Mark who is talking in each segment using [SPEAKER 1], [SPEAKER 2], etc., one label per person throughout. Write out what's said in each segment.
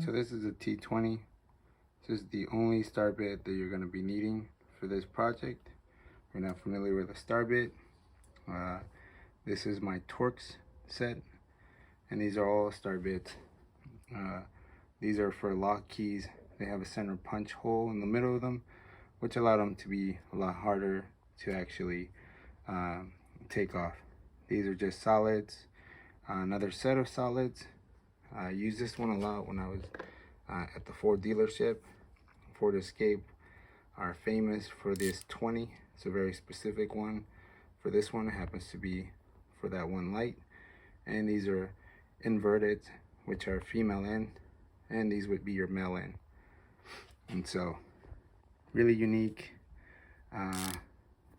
[SPEAKER 1] So this is a T20. This is the only star bit that you're going to be needing for this project. If you're not familiar with a star bit, this is my Torx set, and these are all star bits. These are for lock keys. They have a center punch hole in the middle of them, which allow them to be a lot harder to actually take off. These are just solids. Another set of solids. I used this one a lot when I was at the Ford dealership. Ford Escape are famous for this 20. It's a very specific one. For this one, it happens to be for that one light. And these are inverted, which are female end, and these would be your male end. And so, really unique,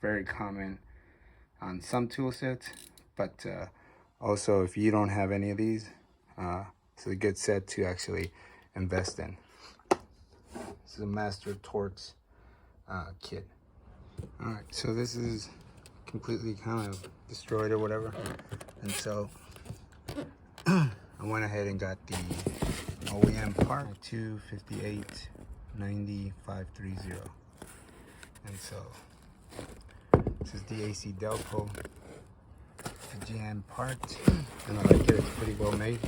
[SPEAKER 1] very common on some tool sets, but also if you don't have any of these, it's a good set to actually invest in. This is a Master Torx kit. Alright, so this is completely kind of destroyed or whatever, and so I went ahead and got the OEM part 258-90-530, and so this is the AC Delco, the GM part, and I like it. It's pretty well made.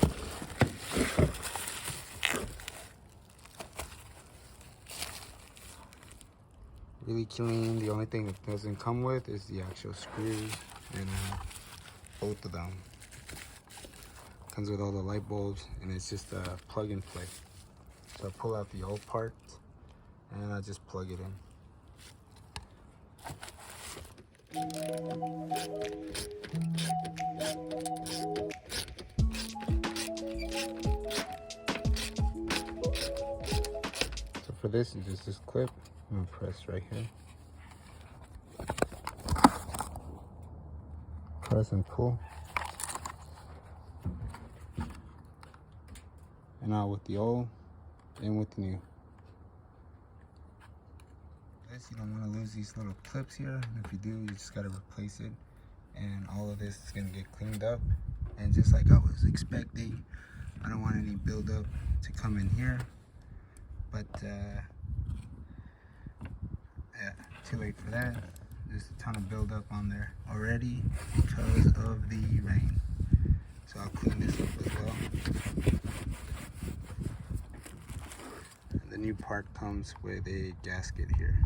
[SPEAKER 1] Really clean. The only thing it doesn't come with is the actual screws, and both of them. Comes with all the light bulbs, and it's just a plug and play. So I pull out the old part, and I just plug it in. So for this, it's just this clip. I'm gonna press right here. Press and pull. And out with the old, in with the new. This, you don't want to lose these little clips here. And if you do, you just gotta replace it. And all of this is gonna get cleaned up. And just like I was expecting, I don't want any buildup to come in here. But yeah, too late for that. There's a ton of buildup on there already because of the rain. So I'll clean this up as well. The new part comes with a gasket here.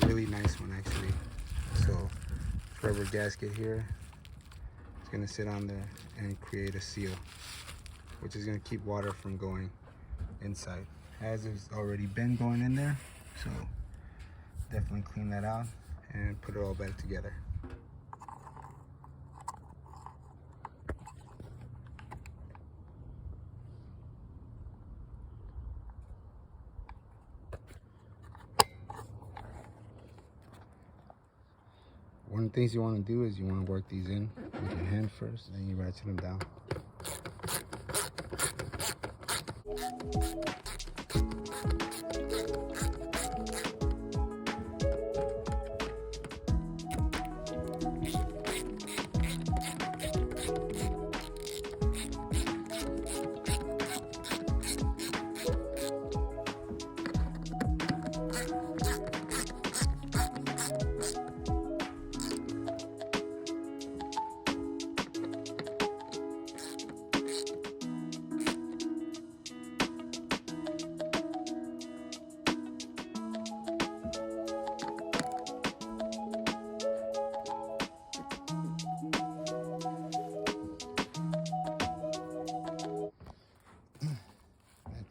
[SPEAKER 1] Really nice one actually. So forever gasket here. It's gonna sit on there and create a seal, which is gonna keep water from going inside. As it's already been going in there, so definitely clean that out and put it all back together. One of the things you want to do is you want to work these in with your hand first, and then you ratchet them down.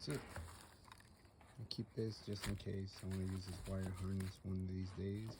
[SPEAKER 1] That's it. I'll keep this just in case I want to use this wire harness one of these days.